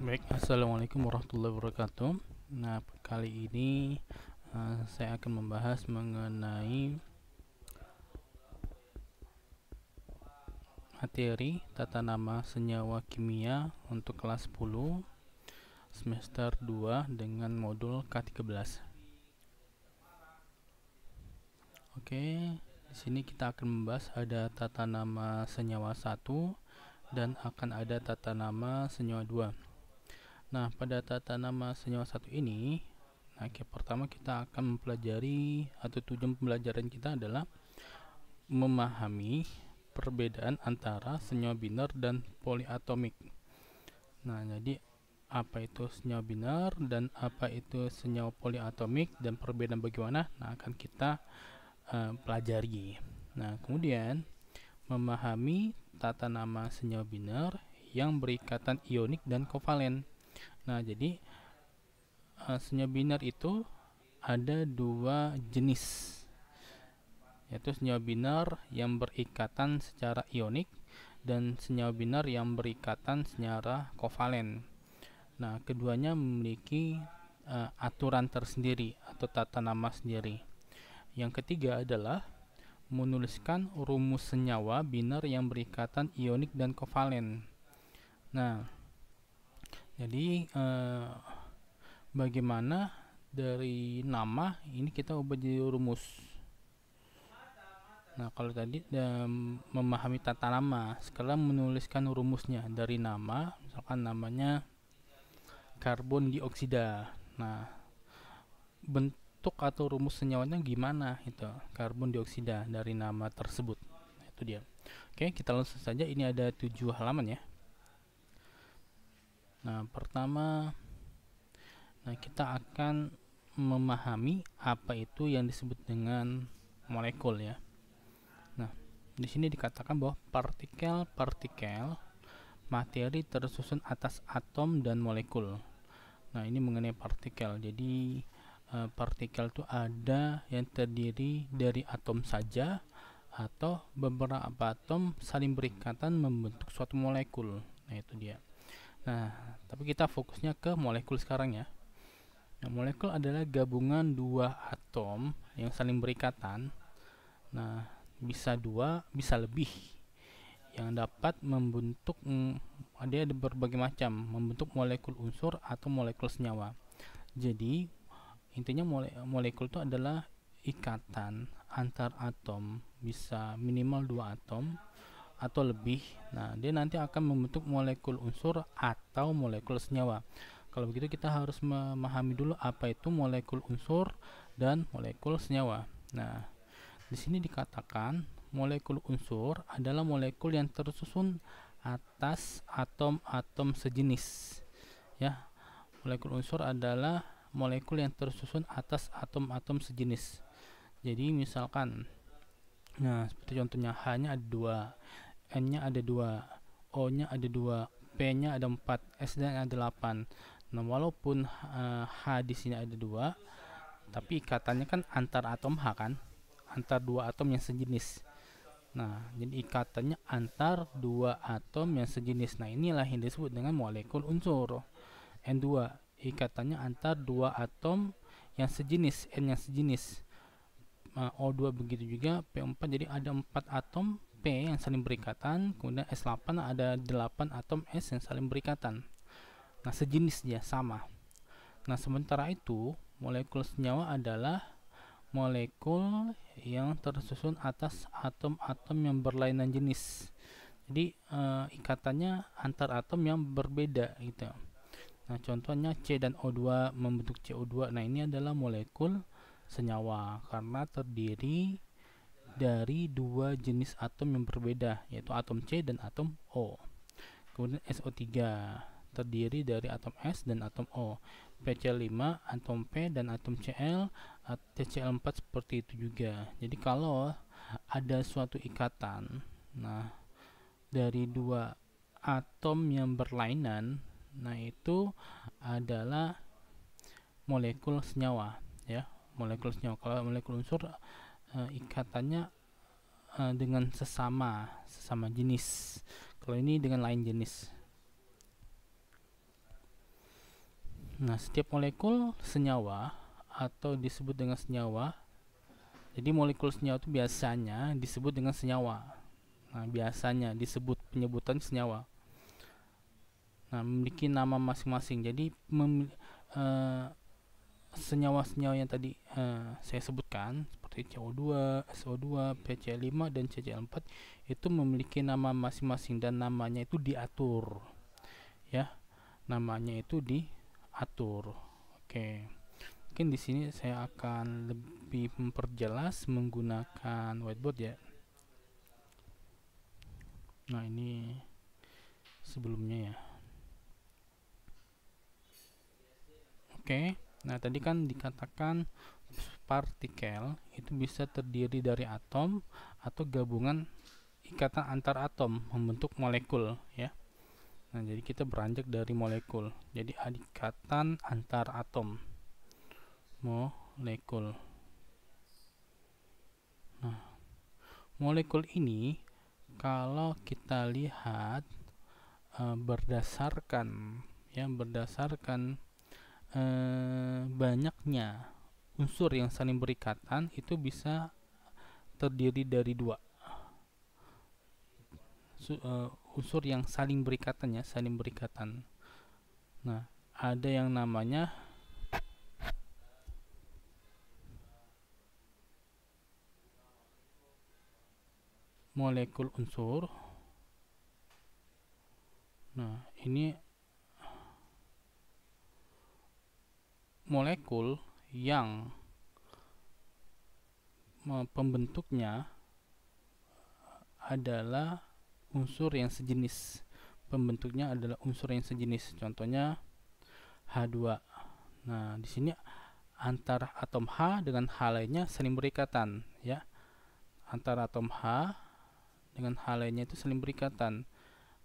Baik, assalamualaikum warahmatullahi wabarakatuh. Nah, kali ini saya akan membahas mengenai materi tata nama senyawa kimia untuk kelas 10 semester 2 dengan modul K13. Oke, di sini kita akan membahas ada tata nama senyawa 1 dan akan ada tata nama senyawa 2. Nah, pada tata nama senyawa 1 ini, pertama kita akan mempelajari atau tujuan pembelajaran kita adalah memahami perbedaan antara senyawa biner dan poliatomik. Nah, jadi apa itu senyawa biner dan apa itu senyawa poliatomik dan perbedaan bagaimana? Nah, akan kita pelajari. Nah, kemudian memahami tata nama senyawa biner yang berikatan ionik dan kovalen. Nah, jadi senyawa biner itu ada dua jenis, yaitu senyawa biner yang berikatan secara ionik dan senyawa biner yang berikatan secara kovalen. Nah, keduanya memiliki aturan tersendiri atau tata nama sendiri. Yang ketiga adalah menuliskan rumus senyawa biner yang berikatan ionik dan kovalen. Nah, jadi bagaimana dari nama ini kita ubah jadi rumus. Nah, kalau tadi memahami tata nama, sekarang menuliskan rumusnya dari nama, misalkan namanya karbon dioksida. Nah, bentuk atau rumus senyawanya gimana itu karbon dioksida dari nama tersebut. Nah, itu dia. Oke, kita langsung saja. Ini ada 7 halaman ya. Nah, pertama, kita akan memahami apa itu yang disebut dengan molekul ya. Nah, di sini dikatakan bahwa partikel-partikel materi tersusun atas atom dan molekul. Nah, ini mengenai partikel. Jadi partikel itu ada yang terdiri dari atom saja atau beberapa atom saling berikatan membentuk suatu molekul. Nah, itu dia. Nah, tapi kita fokusnya ke molekul sekarang ya. Nah, molekul adalah gabungan dua atom yang saling berikatan. Nah, bisa dua, bisa lebih, yang dapat membentuk ada berbagai macam, membentuk molekul unsur atau molekul senyawa. Jadi intinya molekul itu adalah ikatan antar atom, bisa minimal dua atom atau lebih. Nah, dia nanti akan membentuk molekul unsur atau molekul senyawa. Kalau begitu kita harus memahami dulu apa itu molekul unsur dan molekul senyawa. Nah, di sini dikatakan molekul unsur adalah molekul yang tersusun atas atom-atom sejenis. Ya, molekul unsur adalah molekul yang tersusun atas atom-atom sejenis. Jadi misalkan, nah seperti contohnya H-nya ada 2, N-nya ada 2, O-nya ada 2, P-nya ada 4, S-nya ada 8. Nah, walaupun H di sini ada 2, tapi ikatannya kan antar atom H kan, antar dua atom yang sejenis. Nah, jadi ikatannya antar dua atom yang sejenis. Nah, inilah yang disebut dengan molekul unsur. N2, ikatannya antar dua atom yang sejenis, N yang sejenis. O2 begitu juga, P4, jadi ada 4 atom P yang saling berikatan, kemudian S8 ada 8 atom S yang saling berikatan. Nah, sejenis dia, sama. Nah, sementara itu molekul senyawa adalah molekul yang tersusun atas atom-atom yang berlainan jenis. Jadi ikatannya antar atom yang berbeda gitu. Nah, contohnya C dan O2 membentuk CO2. Nah, ini adalah molekul senyawa karena terdiri dari dua jenis atom yang berbeda, yaitu atom C dan atom O. Kemudian SO3 terdiri dari atom S dan atom O. PC5 atom P dan atom Cl, TCl4 seperti itu juga. Jadi kalau ada suatu ikatan, nah dari dua atom yang berlainan, nah itu adalah molekul senyawa ya, molekul senyawa. Kalau molekul unsur ikatannya dengan sesama jenis. Kalau ini dengan lain jenis. Nah, setiap molekul senyawa atau disebut dengan senyawa, jadi molekul senyawa itu biasanya disebut dengan senyawa. Nah, biasanya disebut penyebutan senyawa. Nah, memiliki nama masing-masing. Jadi senyawa-senyawa yang tadi saya sebutkan seperti CO2, SO2, PCl5 dan CCl4 itu memiliki nama masing-masing dan namanya itu diatur. Ya, namanya itu diatur. Oke. Mungkin di sini saya akan lebih memperjelas menggunakan whiteboard ya. Nah, ini sebelumnya ya. Oke. Nah, tadi kan dikatakan partikel itu bisa terdiri dari atom atau gabungan ikatan antar atom membentuk molekul ya. Nah, jadi kita beranjak dari molekul. Jadi ikatan antar atom. Molekul. Nah, molekul ini kalau kita lihat berdasarkan banyaknya unsur yang saling berikatan itu bisa terdiri dari dua unsur yang saling berikatan ya, saling berikatan. Nah, ada yang namanya molekul unsur. Nah, ini molekul yang pembentuknya adalah unsur yang sejenis. Pembentuknya adalah unsur yang sejenis. Contohnya H2. Nah, di sini antara atom H dengan H lainnya saling berikatan ya. Antara atom H dengan H lainnya itu saling berikatan.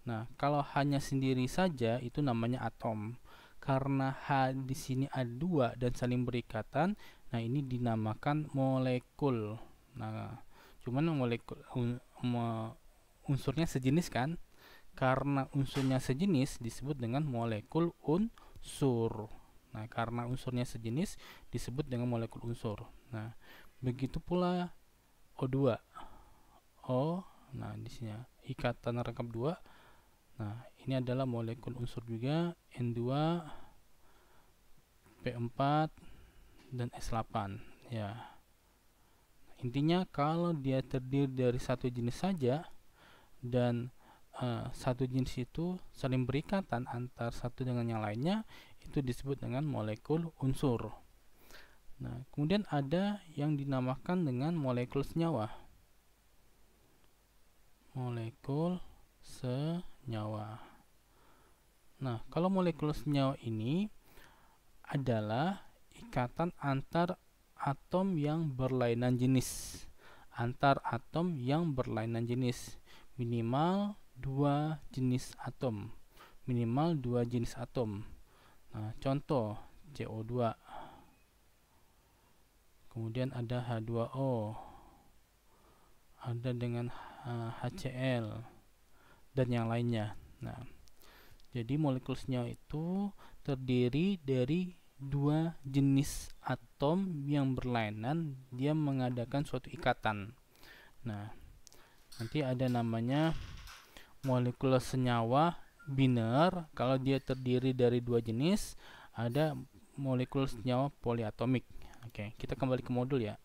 Nah, kalau hanya sendiri saja itu namanya atom. Karena H di sini ada dua dan saling berikatan, nah ini dinamakan molekul. Nah, cuman molekul unsurnya sejenis kan? Karena unsurnya sejenis disebut dengan molekul unsur. Nah, karena unsurnya sejenis disebut dengan molekul unsur. Nah, begitu pula O2. Nah, di sini ikatan rangkap 2. Nah, ini adalah molekul unsur juga, N2, P4 dan S8 ya. Intinya kalau dia terdiri dari satu jenis saja dan satu jenis itu saling berikatan antar satu dengan yang lainnya, itu disebut dengan molekul unsur. Nah, kemudian ada yang dinamakan dengan molekul senyawa. Molekul senyawa. Nah, kalau molekul senyawa ini adalah ikatan antar atom yang berlainan jenis. Antar atom yang berlainan jenis. Minimal 2 jenis atom. Minimal 2 jenis atom. Nah, contoh CO2. Kemudian ada H2O. Ada dengan HCl dan yang lainnya. Nah, jadi molekul senyawa itu terdiri dari 2 jenis atom yang berlainan, dia mengadakan suatu ikatan. Nah, nanti ada namanya molekul senyawa biner. Kalau dia terdiri dari 2 jenis, ada molekul senyawa poliatomik. Oke, kita kembali ke modul ya.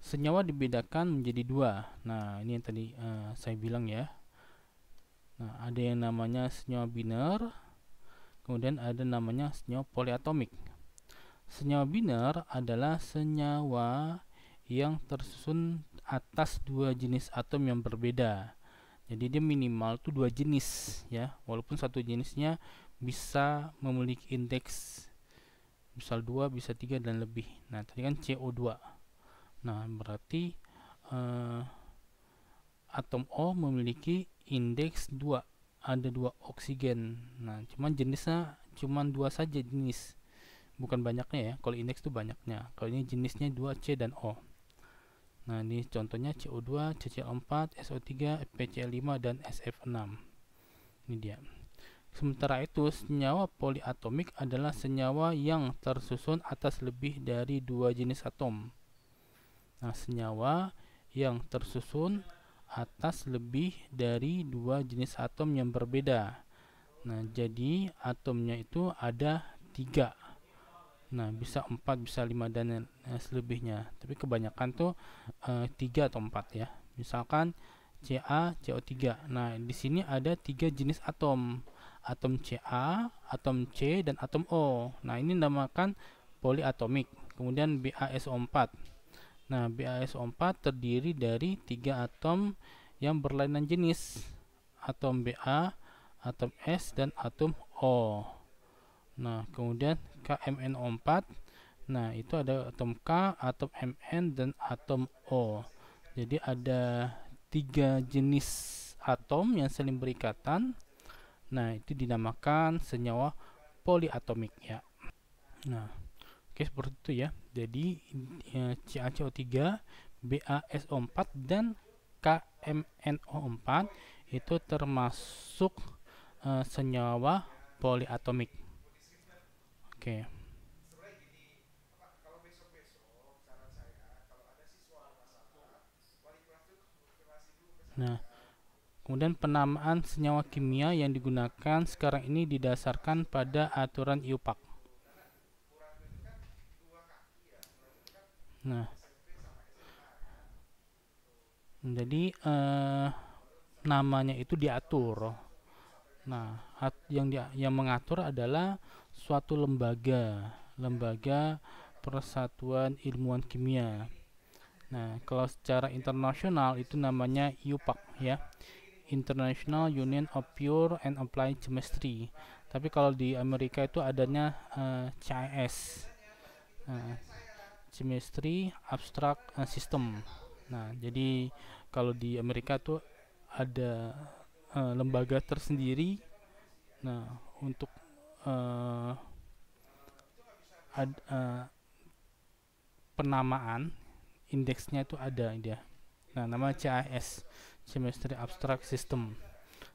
Senyawa dibedakan menjadi 2. Nah, ini yang tadi saya bilang ya. Nah, ada yang namanya senyawa biner, kemudian ada namanya senyawa poliatomik. Senyawa biner adalah senyawa yang tersusun atas 2 jenis atom yang berbeda. Jadi dia minimal tuh 2 jenis ya, walaupun satu jenisnya bisa memiliki indeks misal 2, bisa 3 dan lebih. Nah, tadi kan CO2. Nah, berarti atom O memiliki indeks 2, ada 2 oksigen. Nah, cuman jenisnya cuman 2 saja jenis, bukan banyaknya ya. Kalau indeks itu banyaknya. Kalau ini jenisnya 2, C dan O. Nah, ini contohnya CO2, CCl4, SO3, PCl5 dan SF6. Ini dia. Sementara itu, senyawa poliatomik adalah senyawa yang tersusun atas lebih dari 2 jenis atom. Nah, senyawa yang tersusun atas lebih dari 2 jenis atom yang berbeda. Nah, jadi atomnya itu ada 3. Nah, bisa 4, bisa 5 dan selebihnya. Tapi kebanyakan tuh 3 atau 4 ya. Misalkan Ca, CO3. Nah, di sini ada 3 jenis atom. Atom Ca, atom C, dan atom O. Nah, ini dinamakan poliatomik. Kemudian BaSO4. Nah, BaSO4 terdiri dari 3 atom yang berlainan jenis. Atom Ba, atom S, dan atom O. Nah, kemudian KMNO4. Nah, itu ada atom K, atom Mn, dan atom O. Jadi ada 3 jenis atom yang saling berikatan. Nah, itu dinamakan senyawa poliatomik ya. Nah, oke, seperti itu ya. Jadi CaCO3, BaSO4, dan KMNO4 itu termasuk senyawa poliatomik. Oke. Nah, kemudian penamaan senyawa kimia yang digunakan sekarang ini didasarkan pada aturan IUPAC. Nah, jadi namanya itu diatur. Nah, yang mengatur adalah suatu lembaga Persatuan Ilmuwan Kimia. Nah, kalau secara internasional itu namanya IUPAC ya, International Union of Pure and Applied Chemistry. Tapi kalau di Amerika itu adanya CIS, Chemistry Abstract System. Nah, jadi kalau di Amerika tuh ada lembaga tersendiri. Nah, untuk penamaan indeksnya itu ada dia. Nah, nama CIS, Chemistry Abstract System.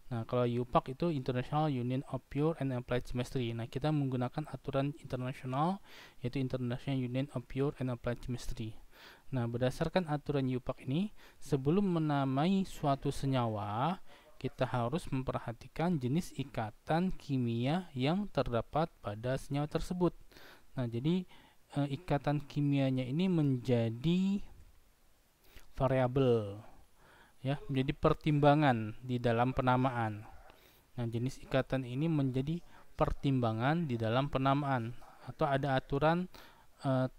Nah, kalau IUPAC itu International Union of Pure and Applied Chemistry. Nah, kita menggunakan aturan internasional, yaitu International Union of Pure and Applied Chemistry. Nah, berdasarkan aturan IUPAC ini, sebelum menamai suatu senyawa, kita harus memperhatikan jenis ikatan kimia yang terdapat pada senyawa tersebut. Nah, jadi ikatan kimianya ini menjadi variabel ya, menjadi pertimbangan di dalam penamaan. Nah, jenis ikatan ini menjadi pertimbangan di dalam penamaan atau ada aturan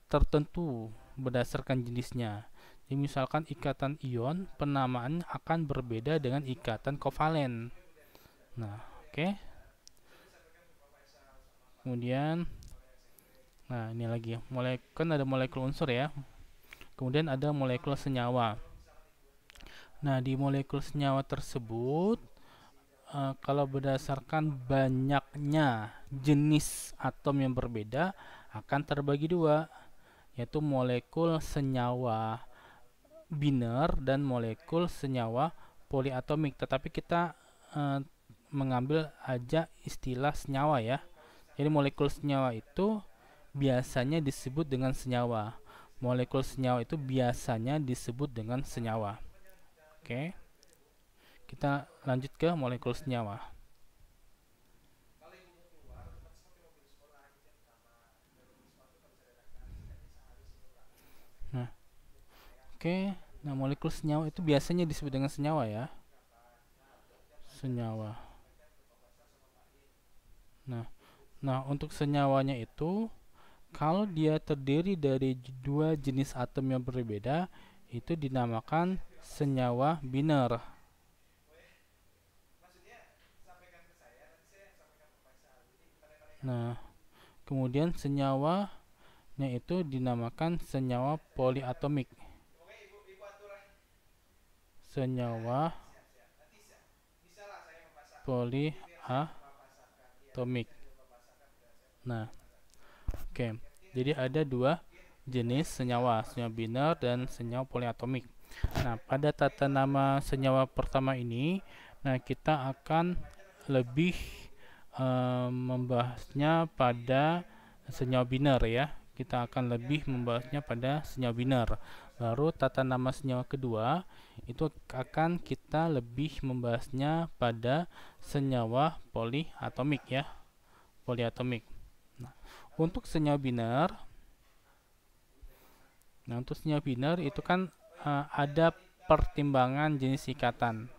tertentu berdasarkan jenisnya. Jadi misalkan ikatan ion, penamaan akan berbeda dengan ikatan kovalen. Nah, oke. Kemudian nah, ini lagi kan ada molekul unsur ya. Kemudian ada molekul senyawa. Nah, di molekul senyawa tersebut kalau berdasarkan banyaknya jenis atom yang berbeda akan terbagi dua, yaitu molekul senyawa biner dan molekul senyawa poliatomik. Tetapi kita mengambil aja istilah senyawa ya. Jadi molekul senyawa itu biasanya disebut dengan senyawa. Molekul senyawa itu biasanya disebut dengan senyawa. Oke. Kita lanjut ke molekul senyawa. Nah, oke. Nah, molekul senyawa itu biasanya disebut dengan senyawa ya. Senyawa. Nah, untuk senyawanya itu kalau dia terdiri dari 2 jenis atom yang berbeda, itu dinamakan senyawa biner. Nah, kemudian senyawanya itu dinamakan senyawa poliatomik. Senyawa poliatomik. Nah, oke. Jadi ada 2 jenis senyawa biner dan senyawa poliatomik. Nah, pada tata nama senyawa pertama ini, nah kita akan lebih membahasnya pada senyawa biner ya. Kita akan lebih membahasnya pada senyawa biner. Baru tata nama senyawa kedua itu akan kita lebih membahasnya pada senyawa poliatomik ya. Poliatomik. Nah, untuk senyawa biner, itu kan ada pertimbangan jenis ikatan.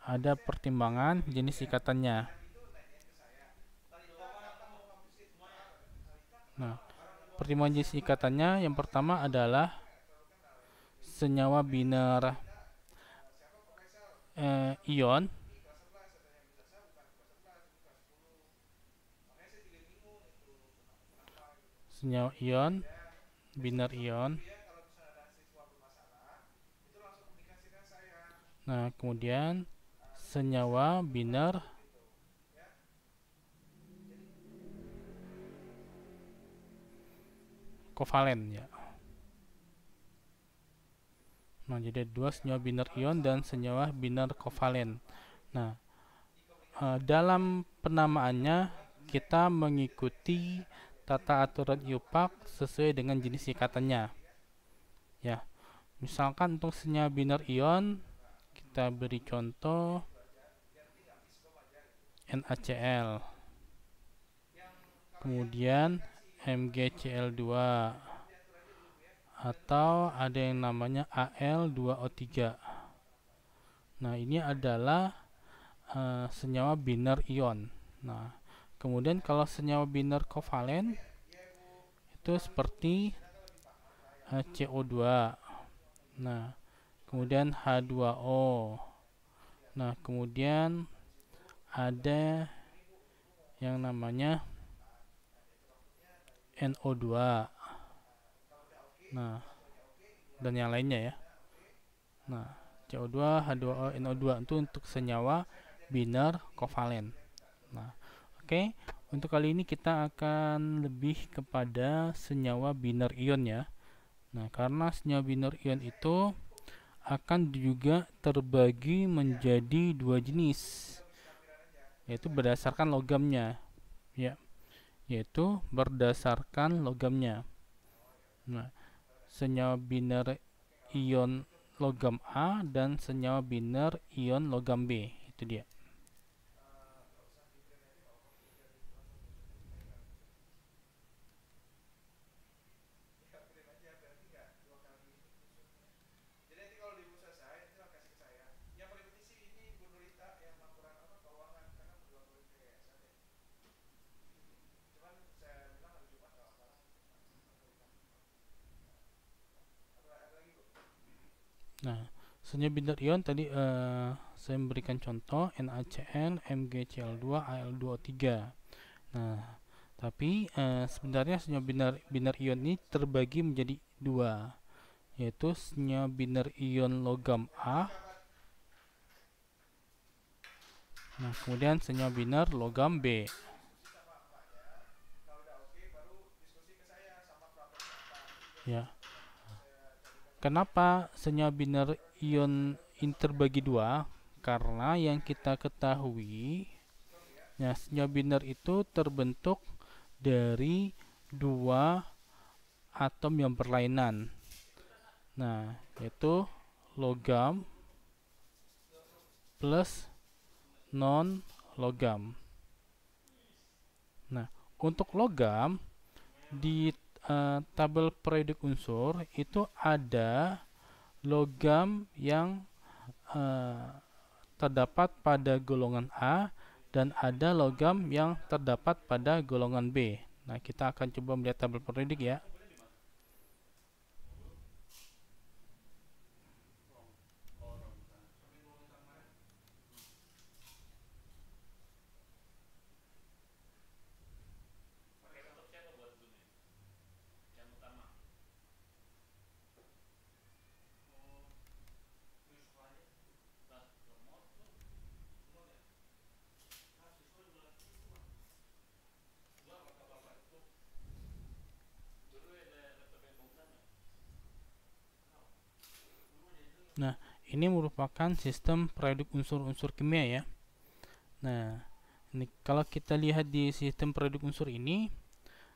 Ada pertimbangan jenis ikatannya. Nah, pertimbangan jenis ikatannya yang pertama adalah senyawa biner ion. Senyawa ion, biner ion. Nah, kemudian senyawa biner kovalen ya. Nah, jadi dua senyawa biner ion dan senyawa biner kovalen. Nah, dalam penamaannya kita mengikuti tata aturan IUPAC sesuai dengan jenis ikatannya. Ya, misalkan untuk senyawa biner ion kita beri contoh NaCl, kemudian MgCl2, atau ada yang namanya Al2O3. Nah, ini adalah senyawa biner ion. Nah, kemudian kalau senyawa biner kovalen itu seperti CO2. Nah, kemudian H2O. Nah, kemudian ada yang namanya NO2. Nah, dan yang lainnya ya. Nah, CO2, H2O, NO2 itu untuk senyawa biner kovalen. Nah, oke. Untuk kali ini kita akan lebih kepada senyawa biner ion ya. Nah, karena senyawa biner ion itu akan juga terbagi menjadi dua jenis, yaitu berdasarkan logamnya ya, yaitu berdasarkan logamnya. Nah, senyawa biner ion logam A dan senyawa biner ion logam B, itu dia. Nah, senyawa biner ion tadi saya memberikan contoh NaCl, MgCl2, Al2O3. Nah, tapi sebenarnya senyawa biner ion ini terbagi menjadi dua, yaitu senyawa biner ion logam A. Nah, kemudian senyawa biner logam B. Ya. Kenapa senyawa biner ion ini terbagi dua? Karena yang kita ketahui, ya, senyawa biner itu terbentuk dari dua atom yang berlainan. Nah, yaitu logam plus non logam. Nah, untuk logam di tabel periodik unsur itu ada logam yang terdapat pada golongan A dan ada logam yang terdapat pada golongan B. Nah, kita akan coba melihat tabel periodik ya. Nah, ini merupakan sistem periodik unsur-unsur kimia ya. Nah, Ini, kalau kita lihat di sistem periodik unsur ini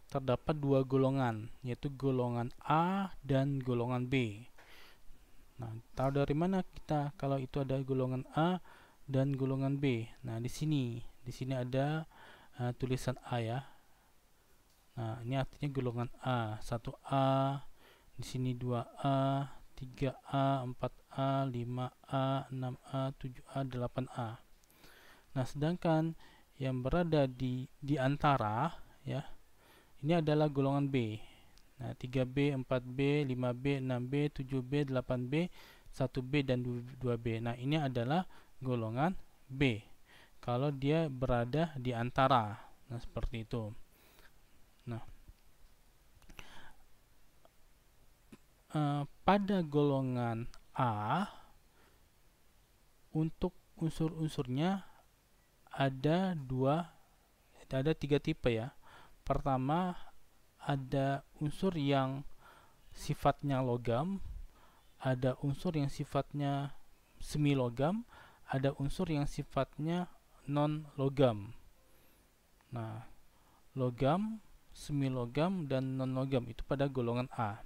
terdapat dua golongan, yaitu golongan A dan golongan B. Nah, tahu dari mana kita kalau itu ada golongan A dan golongan B? Nah, di sini ada tulisan A ya. Nah, ini artinya golongan A, 1A, di sini 2A, 3A, 4A, 5A, 6A, 7A, 8A. Nah, sedangkan yang berada di antara ya, ini adalah golongan B. Nah, 3B, 4B, 5B, 6B, 7B, 8B, 1B, dan 2B. Nah, ini adalah golongan B. Kalau dia berada di antara. Nah, seperti itu. Nah, pada golongan A, untuk unsur-unsurnya ada tiga tipe ya. Pertama, ada unsur yang sifatnya logam, ada unsur yang sifatnya semi logam, ada unsur yang sifatnya non logam. Nah, logam, semi logam, dan non logam itu pada golongan A.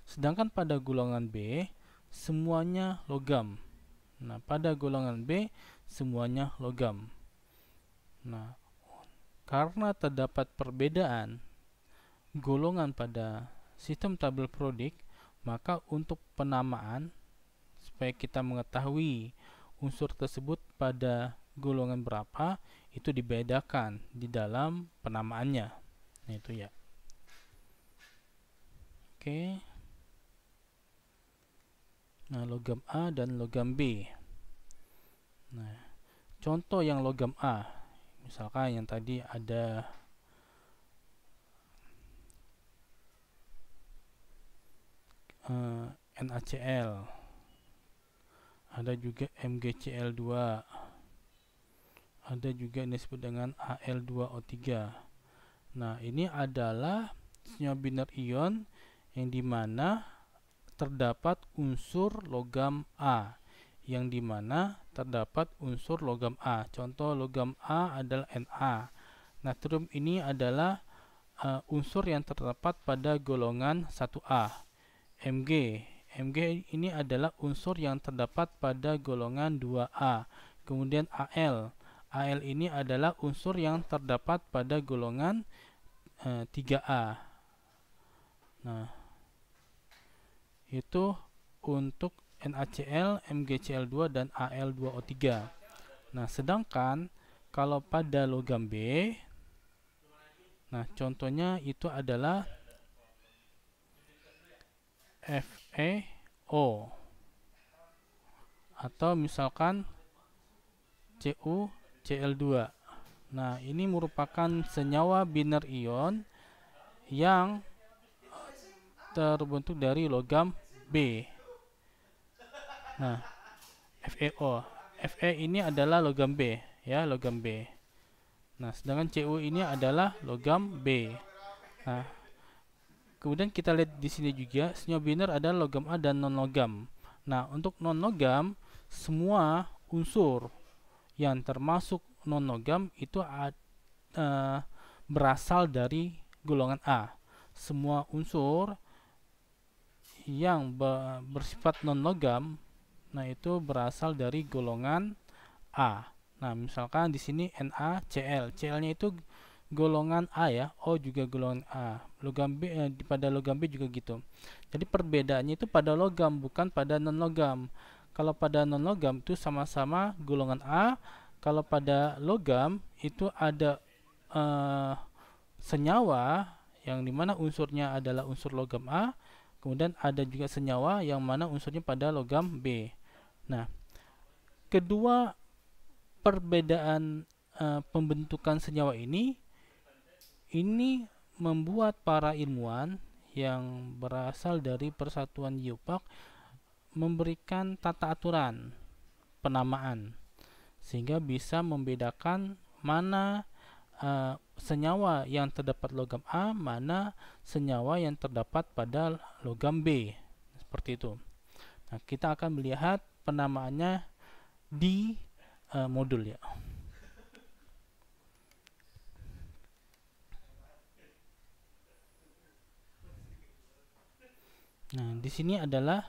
Sedangkan pada golongan B semuanya logam. Nah, pada golongan B semuanya logam. Nah, karena terdapat perbedaan golongan pada sistem tabel periodik, maka untuk penamaan supaya kita mengetahui unsur tersebut pada golongan berapa, itu dibedakan di dalam penamaannya. Nah, itu ya. Oke. Nah, logam A dan logam B. Nah, contoh yang logam A, misalkan yang tadi ada NaCl, ada juga MgCl2, ada juga yang disebut dengan Al2O3. Nah, ini adalah senyawa biner ion yang dimana terdapat unsur logam A, yang dimana terdapat unsur logam A. Contoh logam A adalah Na. Natrium ini adalah unsur yang terdapat pada golongan 1A. Mg ini adalah unsur yang terdapat pada golongan 2A. Kemudian Al ini adalah unsur yang terdapat pada golongan 3A. Nah, itu untuk NaCl, MgCl2, dan Al2O3. Nah, sedangkan kalau pada logam B, nah contohnya itu adalah FeO, atau misalkan CuCl2. Nah, ini merupakan senyawa biner ion yang terbentuk dari logam B. Nah, FeO, Fe ini adalah logam B ya, logam B. Nah, sedangkan Cu ini adalah logam B. Nah, kemudian kita lihat di sini juga senyawa biner adalah logam A dan non logam. Nah, untuk non logam, semua unsur yang termasuk non logam itu berasal dari golongan A. Semua unsur yang bersifat non logam, nah itu berasal dari golongan A. Nah, misalkan di sini NaCl, Cl-nya itu golongan A ya, O juga golongan A. Logam B pada logam B juga gitu. Jadi perbedaannya itu pada logam, bukan pada non logam. Kalau pada non logam itu sama-sama golongan A. Kalau pada logam itu ada senyawa yang dimana unsurnya adalah unsur logam A. Kemudian ada juga senyawa yang mana unsurnya pada logam B. Nah, kedua perbedaan pembentukan senyawa ini membuat para ilmuwan yang berasal dari Persatuan Geopark memberikan tata aturan penamaan sehingga bisa membedakan mana senyawa yang terdapat logam A, mana senyawa yang terdapat pada logam B. Seperti itu. Nah, kita akan melihat penamaannya di modul ya. Nah, di sini adalah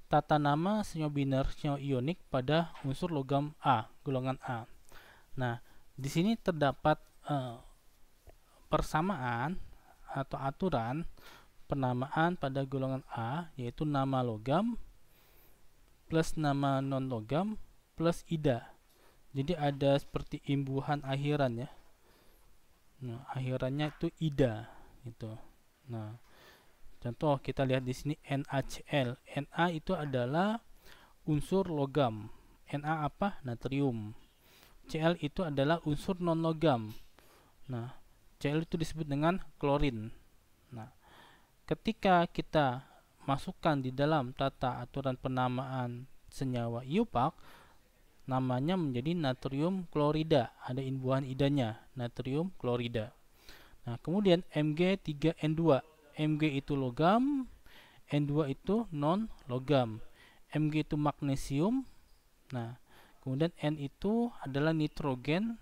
tata nama senyawa biner senyawa ionik pada unsur logam A, golongan A. Nah, di sini terdapat persamaan atau aturan penamaan pada golongan A, yaitu nama logam plus nama non logam plus ida. Jadi ada seperti imbuhan akhiran ya. Nah, akhirannya itu ida gitu. Nah, contoh kita lihat di sini NaCl. Na itu adalah unsur logam. Na apa? Natrium. Cl itu adalah unsur non logam. Nah, Cl itu disebut dengan klorin. Nah, ketika kita masukkan di dalam tata aturan penamaan senyawa iopak, namanya menjadi natrium klorida. Ada imbuhan idanya, natrium klorida. Nah, kemudian Mg3N2. Mg itu logam, N2 itu non logam. Mg itu magnesium. Nah, kemudian N itu adalah nitrogen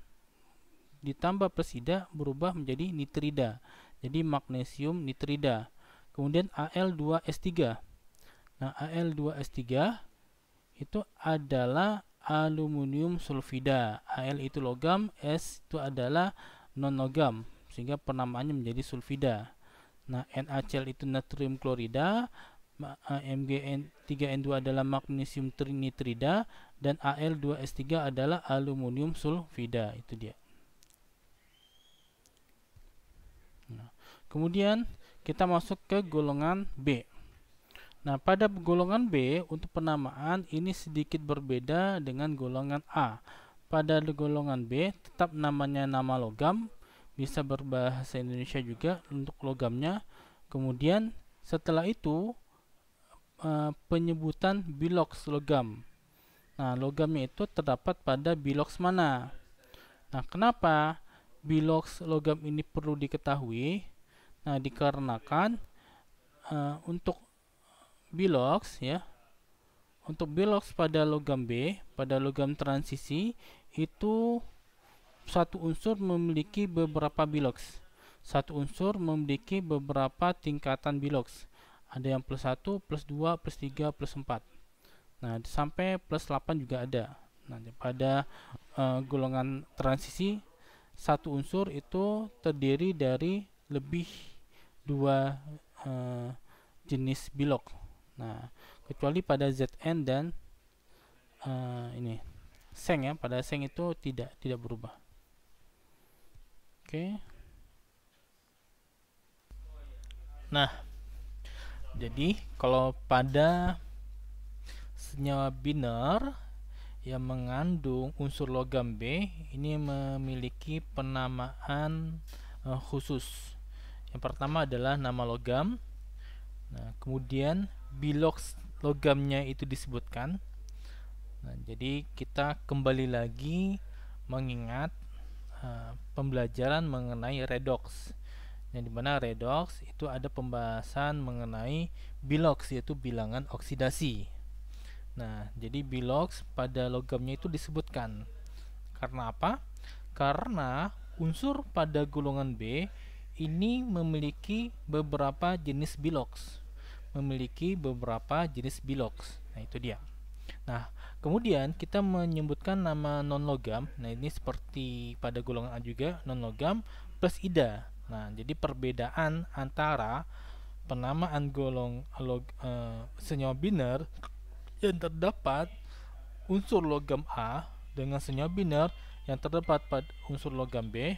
ditambah plus ida berubah menjadi nitrida. Jadi magnesium nitrida. Kemudian Al2S3. Nah, Al2S3 itu adalah aluminium sulfida. Al itu logam, S itu adalah non logam, sehingga penamaannya menjadi sulfida. Nah, NaCl itu natrium klorida, Mgn3n2 adalah magnesium nitrida, dan Al2S3 adalah aluminium sulfida. Itu dia. Nah, kemudian kita masuk ke golongan B. Nah, pada golongan B untuk penamaan ini sedikit berbeda dengan golongan A. Pada golongan B tetap namanya nama logam, bisa berbahasa Indonesia juga untuk logamnya. Kemudian setelah itu penyebutan biloks logam. Nah, logamnya itu terdapat pada biloks mana? Nah, kenapa biloks logam ini perlu diketahui? Nah, dikarenakan untuk biloks ya, untuk biloks pada logam B, pada logam transisi itu satu unsur memiliki beberapa biloks. Satu unsur memiliki beberapa tingkatan biloks. Ada yang plus 1, plus 2, plus 3, plus 4. Nah, sampai plus 8 juga ada. Nah, pada golongan transisi satu unsur itu terdiri dari lebih dua jenis bilok. Nah, kecuali pada Zn dan ini seng ya, pada seng itu tidak berubah. Oke. Nah, jadi kalau pada senyawa biner yang mengandung unsur logam B ini memiliki penamaan khusus. Yang pertama adalah nama logam. Nah, kemudian biloks logamnya itu disebutkan. Nah, jadi kita kembali lagi mengingat pembelajaran mengenai redox. Yang dimana redox itu ada pembahasan mengenai biloks, yaitu bilangan oksidasi. Nah, jadi biloks pada logamnya itu disebutkan. Karena apa? Karena unsur pada golongan B ini memiliki beberapa jenis biloks. Nah, itu dia. Nah, kemudian kita menyebutkan nama non logam. Nah, ini seperti pada golongan A juga, non logam plus ida. Nah, jadi perbedaan antara penamaan senyawa biner yang terdapat unsur logam A dengan senyawa biner yang terdapat pada unsur logam B